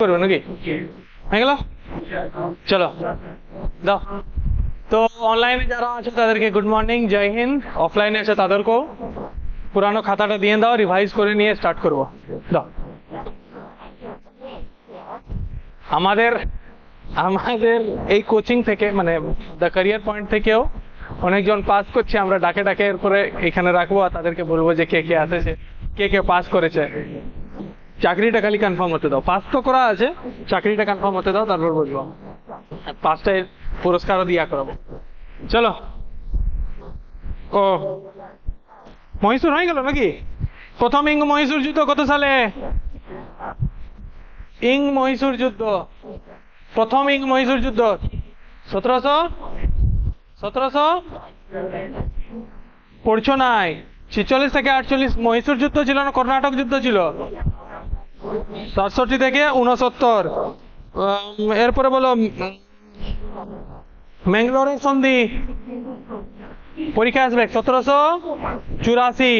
করবে নাকি হয়ে গেল চলো দাও তো অনলাইনে যারা আছে তাদেরকে গুড মর্নিং জয় হিন্দ অফলাইনে আছে তাদেরকেও পুরানো খাতাটা দিয়ে দাও রিভাইজ করে নিয়ে স্টার্ট করবো দাও আমাদের আমাদের এই কোচিং থেকে মানে দ্য ক্যারিয়ার পয়েন্ট থেকেও অনেকজন পাস করছে আমরা ডাকে ডাকে এরপরে এখানে রাখবো আর তাদেরকে বলবো যে কে কে আসেছে কে কে পাস করেছে চাকরিটা খালি কনফার্ম হতে দাও পাস তো করা আছে চাকরিটা কনফার্ম হতে দাও তারপর বলবো পাঁচটায় পুরস্কারও দিয়া করাবো চলো ও মহীশূর হয়ে গেল নাকি প্রথম ইং মহীশূর যুদ্ধ কত সালে ইং মহীশূর যুদ্ধ প্রথম ইং মহীশূর যুদ্ধ 1700 পড়ছো নাই 46 থেকে 48 মহীশূর যুদ্ধ ছিল না কর্ণাটক যুদ্ধ ছিল 67 থেকে 69 এরপরে বলো ম্যাঙ্গালোরের সন্ধি পরীক্ষা আসবে 1784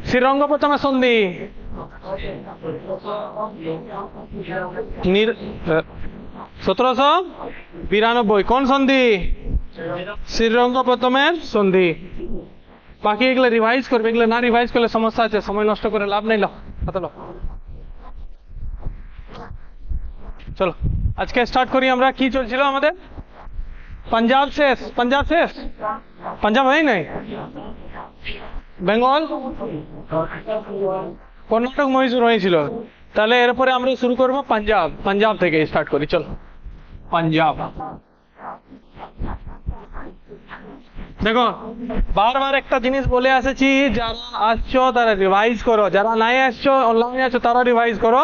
শ্রীরঙ্গপত্তমের সন্ধি 1792 কোন সন্ধি শ্রীরঙ্গপত্তমের সন্ধি বাকি এগুলো রিভাইজ করবে এগুলো না রিভাইজ করলে সমস্যা আছে সময় নষ্ট করে লাভ নেই চলো আজকে স্টার্ট করি আমরা কি চলছিল আমাদের পাঞ্জাব শেষ পাঞ্জাব হয় নাই বেঙ্গল কর্ণাটক মহীশূর হয়েছিল তাহলে এরপরে আমরা শুরু করব পাঞ্জাব থেকে স্টার্ট করি চলো পাঞ্জাব দেখো বারবার একটা জিনিস বলে আসেছি যারা আসছো তারা রিভাইজ করো যারা নাই আসছো অনলাইনে আছো তারা রিভাইজ করো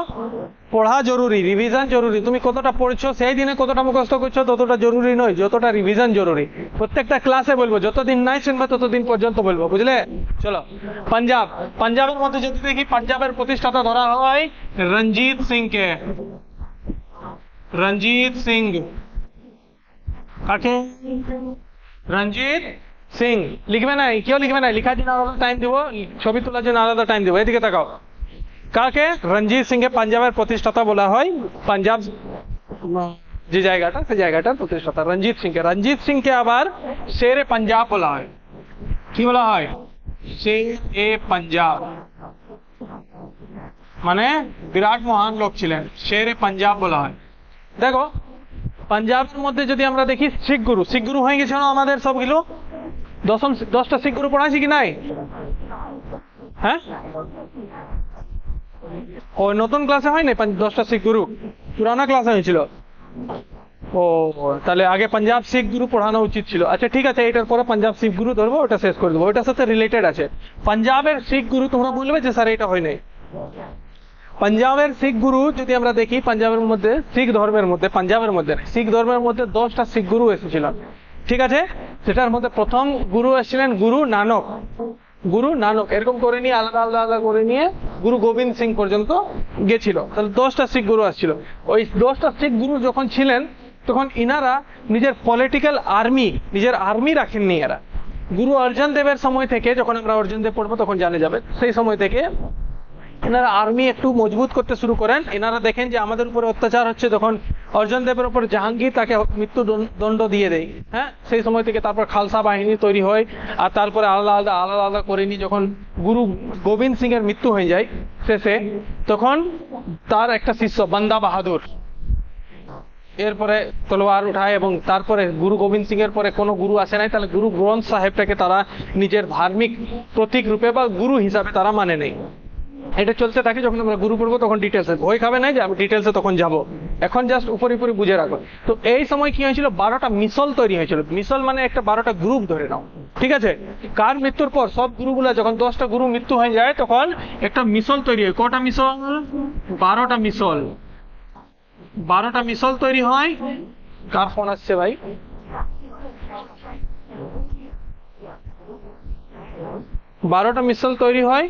পড়া জরুরি রিভিশন জরুরি তুমি কতটা পড়ছো সেই দিনে কতটা মুখস্থ করছো ততটা জরুরি নয় যতটা রিভিশন জরুরি প্রত্যেকটা ক্লাসে বলবো যতদিন নাই শুনবে ততদিন পর্যন্ত বলবো বুঝলে চলো পাঞ্জাবের মধ্যে যদি দেখি পাঞ্জাবের প্রতিষ্ঠাতা ধরা হয় রঞ্জিত সিংকে রঞ্জিত সিং কাকে রঞ্জিত সিং লিখবে নাই কেউ লিখবে নাই লিখার জন্য আলাদা টাইম দিব ছবি তোলার জন্য আলাদা টাইম দিব এদিকে তাকাও কাকে রঞ্জিত সিংকে পাঞ্জাবের প্রতিষ্ঠাতা বলা হয় পাঞ্জাব যে জায়গাটা সেই জায়গাটার প্রতিষ্ঠাতা রঞ্জিত সিংকে আবার শেরে পাঞ্জাব বলা হয় কি বলা হয় শেরে পাঞ্জাব মানে বিরাট মহান লোক ছিলেন শেরে পাঞ্জাব বলা হয় দেখো পাঞ্জাবের মধ্যে যদি আমরা দেখি শিখ গুরু হয়ে গেছে না আমাদের সবগুলো 10টা শিখ গুরু পড়াইছি কি নাই হ্যাঁ ও নতুন ক্লাসে হয় না 10টা শিখ গুরু পুরানা ক্লাসে হয়েছিল ও তাহলে আগে পাঞ্জাব শিখ গুরু পড়ানো উচিত ছিল আচ্ছা ঠিক আছে এটার পরে পাঞ্জাব শিখ গুরু ধরবো ওটা শেষ করে দেবো ওটার সাথে রিলেটেড আছে পাঞ্জাবের শিখ গুরু তোমরা বলবে যে স্যার এটা হয় নাই পাঞ্জাবের শিখ গুরু যদি আমরা দেখি পাঞ্জাবের মধ্যে শিখ ধর্মের মধ্যে পাঞ্জাবের মধ্যে শিখ ধর্মের মধ্যে 10টা শিখ গুরু এসেছিল ঠিক আছে সেটার মধ্যে প্রথম গুরু এসেছিলেন গুরু নানক এরকম করে নিয়ে আলাদা আলাদা করে নিয়ে গুরু গোবিন্দ সিং পর্যন্ত গেছিল তাহলে 10টা শিখ গুরু আসছিল ওই 10টা শিখ গুরু যখন ছিলেন তখন ইনারা নিজের পলিটিক্যাল নিজের আর্মি রাখেননি এরা গুরু অর্জুন দেবের সময় থেকে যখন আমরা অর্জুন দেব পড়বো তখন জানা যাবে সেই সময় থেকে এনারা আর্মি একটু মজবুত করতে শুরু করেন এনারা দেখেন যে আমাদের উপরে অত্যাচার হচ্ছে তখন অর্জুন দেবের উপর জাহাঙ্গীর তাকে মৃত্যু দণ্ড দিয়ে দেয় হ্যাঁ সেই সময় থেকে তারপর খালসা বাহিনী তৈরি হয় আর তারপরে আলাদা আলাদা করে নিয়ে যখন গুরু গোবিন্দ সিং এর মৃত্যু হয়ে যায় শেষে তখন তার একটা শিষ্য বান্দা বাহাদুর এরপরে তলোয়ার উঠায় এবং তারপরে গুরু গোবিন্দ সিং এর পরে কোনো গুরু আসে নাই তাহলে গুরু গ্রন্থ সাহেবটাকে তারা নিজের ধার্মিক প্রতীক রূপে বা গুরু হিসাবে তারা মানে নেই এটা চলতে থাকে যখন আমরা গুরু পড়বো তখন ডিটেলসে ভয় খাবে না যে আমি ডিটেলসে তখন যাব এখন জাস্ট উপরে বুঝে রাখো তো এই সময় কি হয়েছিল 12টা মিসল তৈরি হয়েছিল মিসল মানে একটা 12টা গ্রুপ ধরে নাও ঠিক আছে কার মৃত্যুর পর সব গুরুগুলা যখন 10টা গুরু মৃত্যু হয়ে যায় তখন একটা মিসল তৈরি হয় কটা মিসল 12টা মিসল 12টা মিসল তৈরি হয় কার ফোন আসছে ভাই 12টা মিসল তৈরি হয়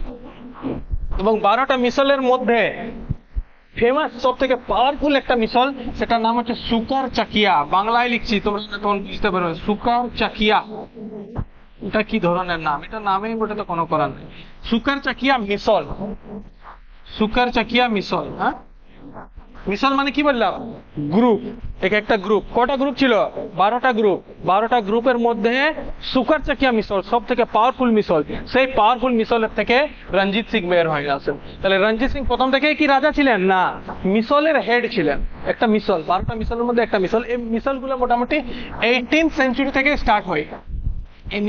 এবং 12টা মিসলের মধ্যে ফেমাস সব থেকে পাওয়ারফুল একটা মিসল সেটার নাম হচ্ছে সুকার চাকিয়া বাংলায় লিখছি তোমরা তখন বুঝতে পারবে সুকার চাকিয়া এটা কি ধরনের নাম এটা নামেই বটে তো কোনো করার নেই সুকার চাকিয়া মিসল হ্যাঁ মিশল মানে কি বললাম, গ্রুপ, এক একটা গ্রুপ। কটা গ্রুপ ছিল? 12টা গ্রুপ। 12টা গ্রুপের মধ্যে সুকার চাকিয়া মিশল সব থেকে পাওয়ারফুল মিশল। সেই পাওয়ারফুল মিশলের থেকে রঞ্জিত সিং বের হয়ে আসেন। তাহলে রঞ্জিত সিং প্রথম থেকেই কি রাজা ছিলেন? না, মিশলের হেড ছিলেন। একটা মিশল, 12টা মিশলের মধ্যে একটা মিশল। এই মিশলগুলো মোটামুটি 18th সেঞ্চুরি থেকে স্টার্ট হয় এই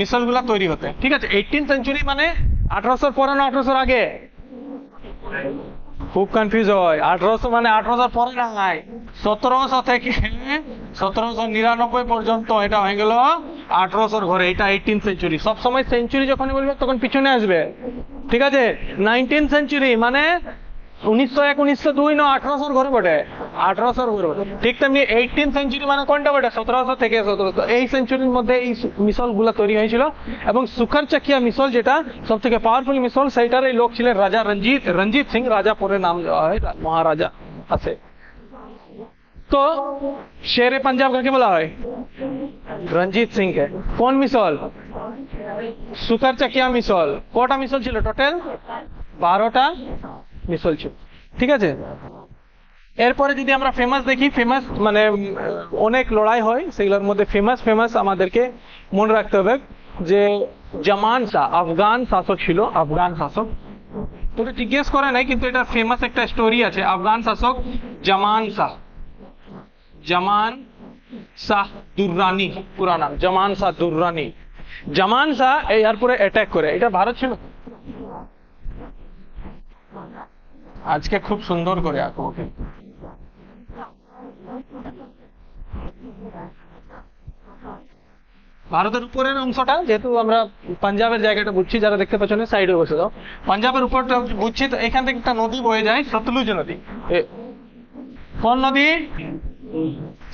মিশলগুলা তৈরি হতে। ঠিক আছে, 18th সেঞ্চুরি মানে 1800 পরে না 1800 আগে? খুব কনফিউজ হয়। 1800 মানে 1800 পরে নাই, 1700 থেকে 1799 পর্যন্ত এটা হয়ে গেল 1800 ঘরে। এটা 18th সেঞ্চুরি। সবসময় সেঞ্চুরি যখনই বলবে তখন পিছনে আসবে। ঠিক আছে, 19th সেঞ্চুরি মানে 1901 1902 না 1800 ঘরে বটে, 1800 ঘরে বটে। ঠিক তেমনি 18th সেঞ্চুরি মানে কোনটা বটে? 1700 থেকে 1700। এই সেঞ্চুরির মধ্যে এই মিশল গুলা তৈরি হয়েছিল। এবং সুখার চাকিয়া মিশল যেটা সব থেকে পাওয়ারফুল মিশল, সেইটার এই লোক ছিলেন রাজা রঞ্জিত সিং। রাজা পরে নাম দেওয়া হয়, মহারাজা আছে। তো শেরে পাঞ্জাব কাকে বলা হয়? রঞ্জিত সিং কে। কোন মিশল? সুখার চাকিয়া মিশল। কটা মিশল ছিল টোটাল? 12টা মিশল ছিল। ঠিক আছে, এরপরে যদি আমরা ফেমাস দেখি, ফেমাস মানে অনেক লড়াই হয়, সেগুলোর মধ্যে ফেমাস আমাদেরকে মনে রাখতে হবে যে জামান শাহ আফগান শাসক ছিল, আফগান শাসক। তো জিজ্ঞেস করে নাই, কিন্তু এটা ফেমাস একটা স্টোরি আছে। আফগান শাসক জামান শাহ দুররানি, পুরা নাম জামান শাহ দুররানি। জামান শাহ এরপরে অ্যাটাক করে। এটা ভারত ছিল। আজকে খুব সুন্দর করে আঁকো। ভারতের উপরের অংশটা, যেহেতু আমরা পাঞ্জাবের জায়গাটা বুঝছি, যারা দেখতে পাচ্ছ না সাইডে বসে দাও, পাঞ্জাবের উপরটা বুঝছি। তো এখান থেকে একটা নদী বয়ে যায়, সতলুজ নদী। কোন নদী?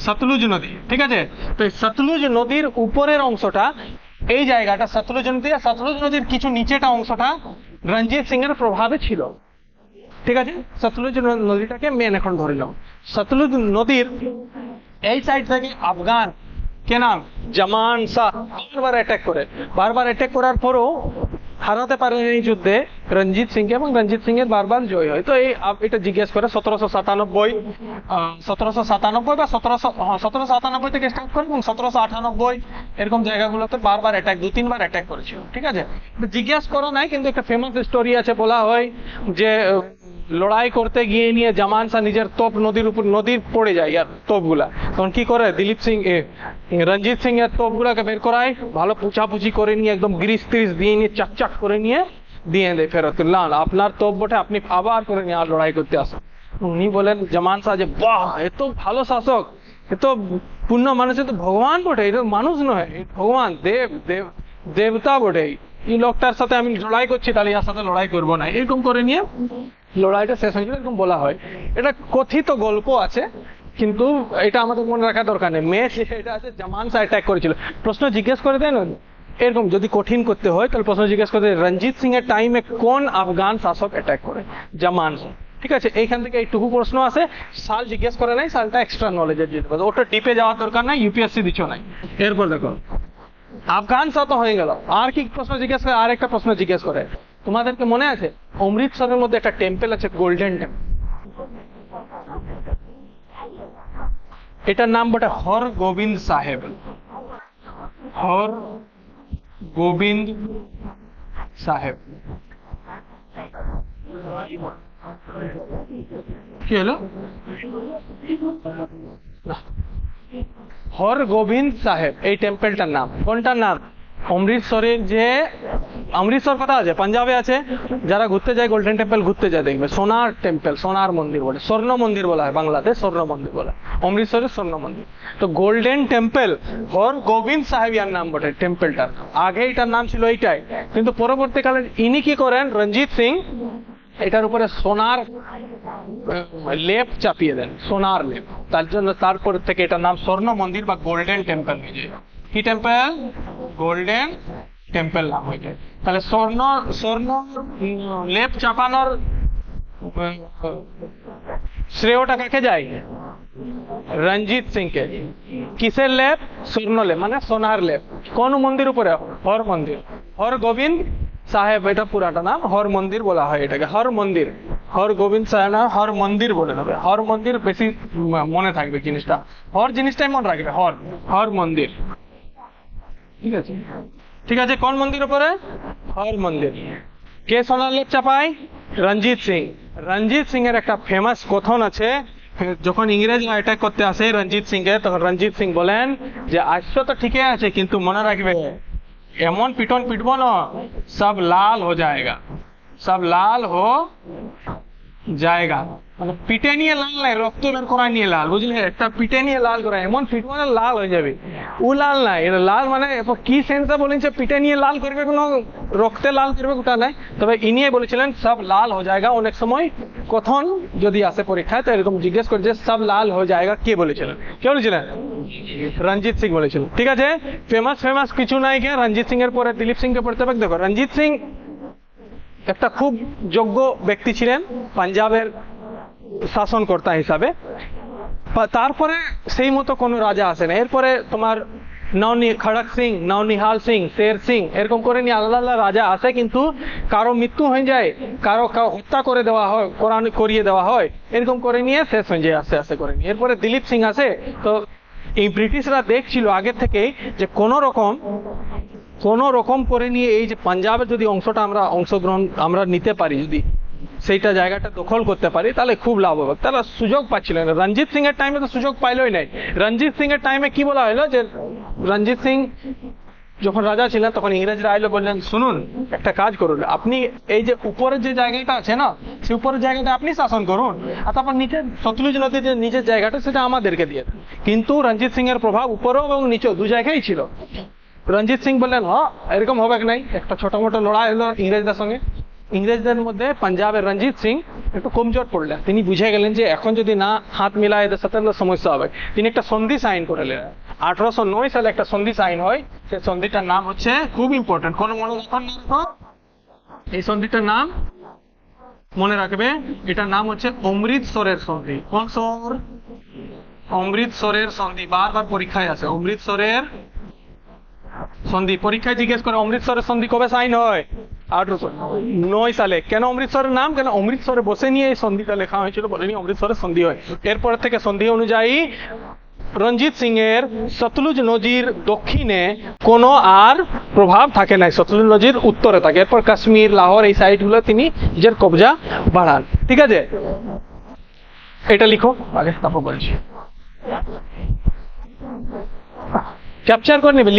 সতলুজ নদী। ঠিক আছে, তো সতলুজ নদীর উপরের অংশটা, এই জায়গাটা সতলুজ নদী। সতলুজ নদীর কিছু নিচেটা অংশটা রঞ্জিত সিং এর প্রভাবে ছিল। ঠিক আছে, সতলুজ নদীটাকে মেন এখন ধরিলাম। সতলুজ নদীর এই সাইড থেকে আফগান কে নাম জামান শাহ বারবার অ্যাটাক করে। বারবার অ্যাটাক করার পরও হারাতে পারেন এই যুদ্ধে রঞ্জিত সিংকে, এবং রঞ্জিত সিং এর বারবার জয় হয়। তো এই এটা জিজ্ঞেস করে 1797 বা 1797 থেকে স্টার্ট করে, এবং 1798 এরকম জায়গাগুলোতে বারবার অ্যাটাক, 2-3 বার অ্যাটাক করেছিল। ঠিক আছে, জিজ্ঞেস করা নাই, কিন্তু একটা ফেমাস স্টোরি আছে। বলা হয় যে লড়াই করতে গিয়ে নিয়ে জামান শাহ নিজের তোপ নদীর পড়ে যায়, আর তোপগুলা তখন কি করে, দিলীপ সিং রঞ্জিত সিং এর তোপগুলাকে বের করায়, ভালো পুছাপুছি করে নিয়ে একদম গ্রিস ত্রিস দিয়ে নিয়ে চাক করে নিয়ে দিয়ে দেয় ফেরত। না, আপনার তোপ বটে, আপনি আবার করে নিয়ে আর লড়াই করতে আসেন। উনি বলেন জামান শাহ যে বাহ, এত ভালো শাসক, এত পূর্ণ মানুষ, তো ভগবান বটে, এটা মানুষ নয়, ভগবান দেবতা বটে। এই লোকটার সাথে আমি লড়াই করছি, তাহলে এর সাথে লড়াই করবো না। এরকম করে নিয়ে লড়াইটা শেষ হয়েছিল, এরকম বলা হয়। এটা কথিত গল্প আছে, কিন্তু এটা আমাদের মনে রাখা দরকার নেই। এটা আছে জামান শাহ অ্যাটাক করেছিল। প্রশ্ন জিজ্ঞেস করে দেন এরকম, যদি কঠিন করতে হয় তাহলে প্রশ্ন জিজ্ঞেস করতে, রঞ্জিত সিং এর টাইমে কোন আফগান শাসক অ্যাটাক করে? জামান শাহ। ঠিক আছে, এইখান থেকে এইটুকু প্রশ্ন আছে। সাল জিজ্ঞেস করে নাই, সালটা এক্সট্রা নলেজের জন্য, ওটা ডিপে যাওয়ার দরকার নাই, ইউপিএসসি দিচ্ছ নাই। এরপর দেখো, আফগান শাহ তো হয়ে গেল, আর কি প্রশ্ন জিজ্ঞেস করে? আর একটা প্রশ্ন জিজ্ঞেস করে, তোমাদেরকে মনে আছে অমৃতসরের মধ্যে একটা টেম্পল আছে, গোল্ডেন টেম্পল। এটার নাম বটে হর গোবিন্দ সাহেব। হর গোবিন্দ সাহেব। কি হলো? হর গোবিন্দ সাহেব এই টেম্পলটার নাম। কোনটার নাম? অমৃতসরের যে, অমৃতসর কথা আছে, পাঞ্জাবে আছে। যারা ঘুরতে যায়, গোল্ডেন টেম্পল ঘুরতে যায়, দেখবে সোনার টেম্পল, সোনার মন্দির বলে, স্বর্ণ মন্দির বলা হয় বাংলাতে, স্বর্ণ মন্দির বলা হয়, অমৃতসরের স্বর্ণ মন্দির। তো গোল্ডেন টেম্পল হর গোবিন্দ সাহেব ইয়ার নাম বটে টেম্পলটার। আগে এটার নাম ছিল এইটাই, কিন্তু পরবর্তীকালে ইনি কি করেন, রঞ্জিত সিং এটার উপরে সোনার লেপ চাপিয়ে দেন, সোনার লেপ। তার জন্য তারপর থেকে এটার নাম স্বর্ণ মন্দির বা গোল্ডেন টেম্পল হয়ে যায়। কি টেম্পল? গোল্ডেন টেম্পল নাম হয়ে যায়। তাহলে স্বর্ণ লেপ চাপানোর শ্রেয়টা কাকে যায়? রঞ্জিত সিং কে। কিসের লেপ? স্বর্ণ লেপ, মানে সোনার লেপ। কোন মন্দির উপরে? হর মন্দির। হর গোবিন্দ সাহেব, এটা পুরাটা নাম, হর মন্দির বলা হয় এটাকে, হর মন্দির। হর গোবিন্দ সাহেব না, হর মন্দির বলে দেবে। হর মন্দির বেশি মনে থাকবে জিনিসটা, হর জিনিসটাই মনে রাখবে, হর হর মন্দির। ঠিক আছে, ঠিক আছে। কোন মন্দির উপরে? হর মন্দির। কে সোনার চাপায়? রঞ্জিত সিং। রঞ্জিত সিং এর একটা ফেমাস কথন আছে, যখন ইংরেজরা অ্যাটাক করতে আসে রঞ্জিত সিং কে, তখন রঞ্জিত সিং বলেন যে আসছো তো ঠিকই আছে, কিন্তু মনে রাখবে এমন পিটন পিটবো না সব লাল হো যায়গা, সব লাল হো জায়গা। মানে পিটে নিয়ে লাল নাই, রক্ত বের করা নিয়ে লাল, বুঝলে? একটা পিটে নিয়ে লাল করা, এমন পিটবো না লাল হয়ে যাবে। ও লাল নাই, এটা লাল মানে কি সেন্সে বলেছে, পিটে নিয়ে লাল করবে, কোনো রক্তে লাল করবে ওটা নাই। তবে ইনিয়ে বলেছিলেন সব লাল হয়ে যায়গা। অনেক সময় কথন যদি আসে পরীক্ষায় তো এরকম জিজ্ঞেস করে যে সব লাল হয়ে যায়গা কে বলেছিলেন? কে বলেছিলেন? রঞ্জিত সিং বলেছিলেন। ঠিক আছে, ফেমাস কিছু নাই কে, রঞ্জিত সিং এর পরে দিলীপ সিং কে পড়তে হবে। দেখো রঞ্জিত সিং একটা খুব যোগ্য ব্যক্তি ছিলেন পাঞ্জাবের শাসনকর্তা হিসাবে। তারপরে সেই মতো কোনো রাজা আসে না। এরপরে তোমার খড়ক সিং, নওনিহাল সিং, শের সিং, এরকম করে নিয়ে আলাদা আলাদা রাজা আসে, কিন্তু কারো মৃত্যু হয়ে যায়, কারো হত্যা করে দেওয়া হয়, করিয়ে দেওয়া হয়, এরকম করে নিয়ে শেষ হয়ে যায় আস্তে আস্তে করে নিয়ে। এরপরে দিলীপ সিং আসে। তো এই ব্রিটিশরা দেখছিল আগে থেকেই যে কোন রকম করে নিয়ে এই যে পাঞ্জাবের যদি অংশটা আমরা নিতে পারি, যদি সেইটা জায়গাটা দখল করতে পারি, তাহলে খুব লাভ হবে। তারা সুযোগ পাচ্ছিল না। রঞ্জিত সিং এর টাইমে তো সুযোগ পাইলই নাই। রঞ্জিত সিং এর টাইমে কি বলা হলো যে রঞ্জিত সিং যখন রাজা ছিলেন তখন ইংরেজরা আইলো, বললেন শুনুন একটা কাজ করুন, আপনি এই যে উপরের যে জায়গাটা আছে না, সেই উপরের জায়গাটা আপনি শাসন করুন, আর তারপর নিচের সতলুজ নদীর যে নিচের জায়গাটা সেটা আমাদেরকে দিয়ে দেন। কিন্তু রঞ্জিত সিং এর প্রভাব উপরেও এবং নিচেও দু জায়গায় ছিল। রঞ্জিত সিং বললেন হ্যাঁ এরকম হবে নাই। একটা ছোট মোটো লড়াই হলো ইংরেজদের সঙ্গে। ইংরেজদের মধ্যে পাঞ্জাবের রঞ্জিত সিং একটু কমজোর পড়লেন। তিনি বুঝে গেলেন যে এখন যদি না হাত মিলায় এদের সাথে সমস্যা হবে। তিনি একটা সন্ধি সাইন করে নিলেন। 1809 সালে একটা সন্ধি সাইন হয়। সেই সন্ধিটার নাম হচ্ছে, খুব ইম্পর্টেন্ট, কোন মনে রাখুন, এই সন্ধিটার নাম মনে রাখবে, এটার নাম হচ্ছে অমৃতসরের সন্ধি। কোন শহর? অমৃতসরের সন্ধি। বারবার পরীক্ষায় আছে অমৃতসরের সন্ধি। পরীক্ষায় জিজ্ঞেস করে অমৃতসরের সন্ধি কবে সাইন হয়? 1809 সালে। কেন অমৃতসরের নাম? কেন অমৃতসরে বসে নিয়ে এই সন্ধিটা লেখা হয়েছিল, বলেনি অমৃতসরের সন্ধি হয়। এরপর থেকে সন্ধি অনুযায়ী রঞ্জিত সিং এর সতলুজ নদীর দক্ষিণে কোনো আর প্রভাব থাকে নাই, সতলুজ নদীর উত্তরে থাকে। এরপর কাশ্মীর, লাহোর এই সাইড গুলো তিনি নিজের কবজা বাড়ান। ঠিক আছে, এটা লিখো আগে, তারপর বলছি। ক্যাপচার করে নেবে,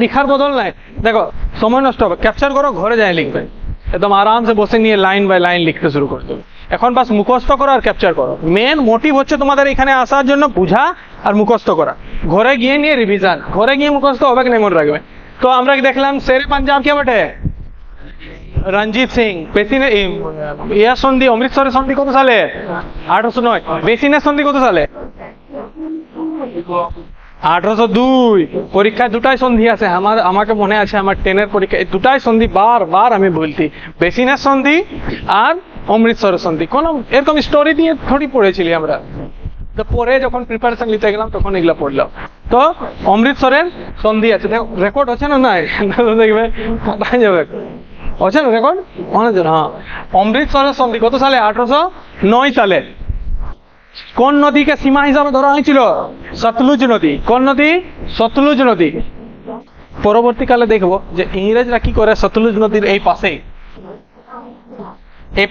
লিখার বদল নাই। দেখো সময় নষ্ট হবে, ক্যাপচার করো, ঘরে যায় লিখবে। একদম আরামসে বসে নিয়ে লাইন বাই লাইন লিখতে শুরু করে দেবে। এখন বাস মুখস্থ করো আর ক্যাপচার করো। মেন মোটিভ হচ্ছে তোমাদের এখানে আসার জন্য বুঝা আর মুখস্থ করা। ঘরে গিয়ে নিয়ে রিভিশন, ঘরে গিয়ে মুখস্থ হবে কি না মনে রাখবে। তো আমরা দেখলাম শেরে পাঞ্জাব কে বটে? রঞ্জিত সিং। বেসিনে ইয়ার সন্ধি, অমৃতসরের সন্ধি কত সালে? 1809। বেসিনের সন্ধি কত সালে? 1802। পরীক্ষায় দুটাই সন্ধি আছে, আমাকে মনে আছে আমার 10-এর পরীক্ষায় দুটাই সন্ধি বার আমি বলছি, বেসিনের সন্ধি আর অমৃতসরের সন্ধি। কোন এরকম স্টোরি দিয়ে থোড়ি পড়েছিলি আমরা, তো পরে যখন প্রিপারেশন নিতে গেলাম তখন এগুলা পড়লাম। তো অমৃতসরের সন্ধি আছে, দেখো রেকর্ড আছে না? নাই দেখবে যাবে, আছে না রেকর্ড? হ্যাঁ, অমৃতসরের সন্ধি কত সালে? 1809 সালে। কোন নদীকে সীমা হিসাবে ধরা হয়েছিল? সতলুজ নদী। কোন নদী? সতলুজ নদী। পরবর্তীকালে দেখবো যে ইংরেজরা কি করে, সতলুজ নদীর এই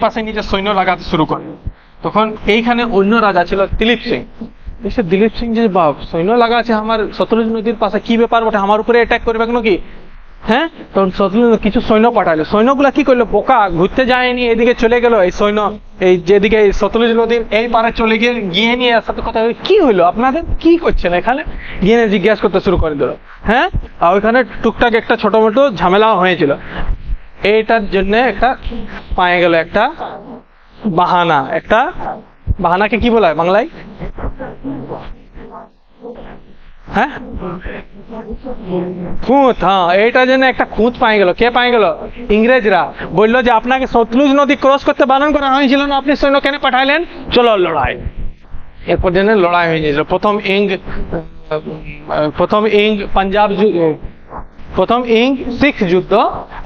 পাশে নিজের সৈন্য লাগাতে শুরু করে। তখন এইখানে অন্য রাজা ছিল দিলীপ সিং। দিলীপ সিং যে বাপ সৈন্য লাগা আছে আমার সতলুজ নদীর পাশে, কি ব্যাপার বটে, আমার উপরে অ্যাটাক করবে নাকি? হ্যাঁ, তখন সতলুজ কিছু সৈন্য পাঠালো। সৈন্যগুলা কি করলো, বোকা, ঘুরতে যায়নি, এদিকে চলে গেল। এই সৈন্য এই যেদিকে সতলুজ নদীর এই পারে চলে গিয়ে নিয়ে সাথে কথা, কি হইলো আপনাদের, কি করছেন এখানে, গিয়ে জিজ্ঞাসা করতে শুরু করে দিল। হ্যাঁ, আর ওইখানে টুকটাক একটা ছোট মোটো ঝামেলা হয়েছিল। এইটার জন্য একটা পায়ে গেল একটা বাহানা। একটা বাহানাকে কি বলা হয় বাংলায়? হ্যাঁ, খুঁত। হ্যাঁ, এইটার জন্য একটা খুঁত পাই গেল। কে পাই গেল? ইংরেজরা। বললো যে আপনাকে সতলুজ নদী ক্রস করতে বারণ করা হয়েছিল না, আপনি সৈন্য কেন পাঠাইলেন? চলো লড়াই। এরপর জন্য লড়াই হয়ে গেছিল। প্রথম ইং শিখ যুদ্ধ,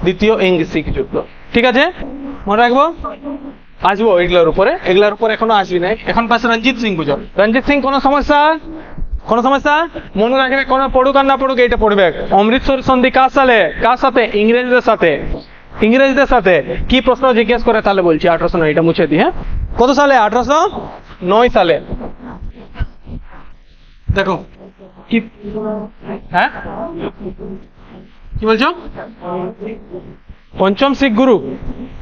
দ্বিতীয় ইং শিখ যুদ্ধ। ঠিক আছে, মনে রাখবো। আসবো এগুলোর উপরে এখনো আসবি নাই। এখন পাশে রঞ্জিত সিং বুঝো। রঞ্জিত সিং কোনো সমস্যা? কোনো সমস্যা? মনে রাখবে, কোনো পড়ুক আর না পড়ুক এইটা পড়বে। অমৃতসর সন্ধি কার সালে, কার সাথে? ইংরেজদের সাথে। ইংরেজদের সাথে। কি প্রশ্ন জিজ্ঞেস করে তাহলে বলছি 1809, এটা মুছে দিই। হ্যাঁ, কত সালে? 1809 সালে। দেখো কি, হ্যাঁ কি বলছো? পঞ্চম শিখ গুরু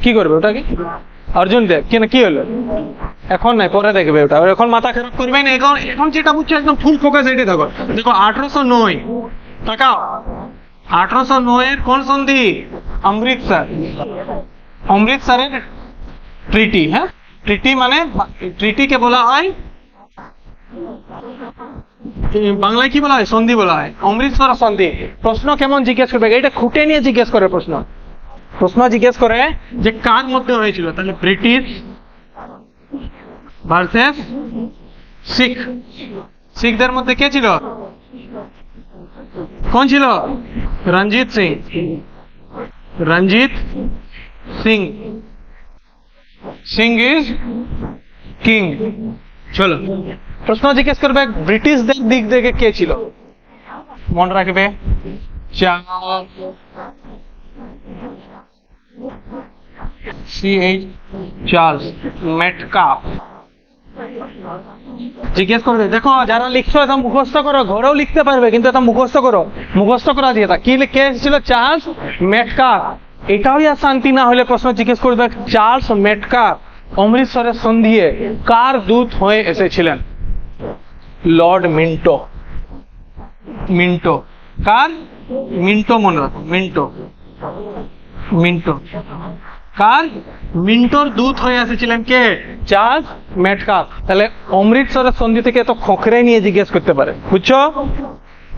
কি করবে ওটা? কি অর্জুন দেব? কি হলো? এখন নাই, পরে দেখবে ওটা, এখন মাথা খারাপ করবে না। এখন এখন যেটা বুঝছো একদম ফুল ফোকাস এটে থাকো। দেখো 1809 তাকাও, 1809 এর কোন সন্ধি? অমৃতসর। অমৃতসরের ট্রিটি। হ্যাঁ, ট্রিটি মানে ট্রিটিকে বলা হয় বাংলায় কি বলা হয়? সন্ধি বলা হয়। অমৃতসর সন্ধি। প্রশ্ন কেমন জিজ্ঞেস করবে, এটা খুঁটে নিয়ে জিজ্ঞেস করে প্রশ্ন। প্রশ্ন জিজ্ঞেস করে যে কার মধ্যে হয়েছিল, তাহলে ব্রিটিশ ভার্সেস শিখ। শিখদের মধ্যে কে ছিল? কোন ছিল? রঞ্জিত সিং। রঞ্জিত সিং। Singh is king. চলো, প্রশ্ন জিজ্ঞেস করবে ব্রিটিশদের দিক থেকে কে ছিল, মনে রাখবে। চার্লস মেটকাফ জিজ্ঞেস করবে। দেখো যারা লিখছো এটা মুখস্থ করো, ঘরেও লিখতে পারবে, কিন্তু এটা মুখস্থ করো। মুখস্থ করা দিয়ে কি কে ছিল? Charles Metcalfe. এটাও আর শান্তি না হলে প্রশ্ন জিজ্ঞেস করবে চার্লস মেটকাফ অমৃতসরের সন্ধিয়ে কার দূত হয়ে এসেছিলেন? Lord Minto. মিন্টো কার? মিন্টো, মনে রাখো, মিন্টো। মিন্টো কার? মিন্টোর দূত হয়ে এসেছিলেন কে? Charles Metcalfe. তাহলে অমৃতসরের সন্ধি থেকে এত খোঁকরে নিয়ে জিজ্ঞেস করতে পারে, বুঝছো?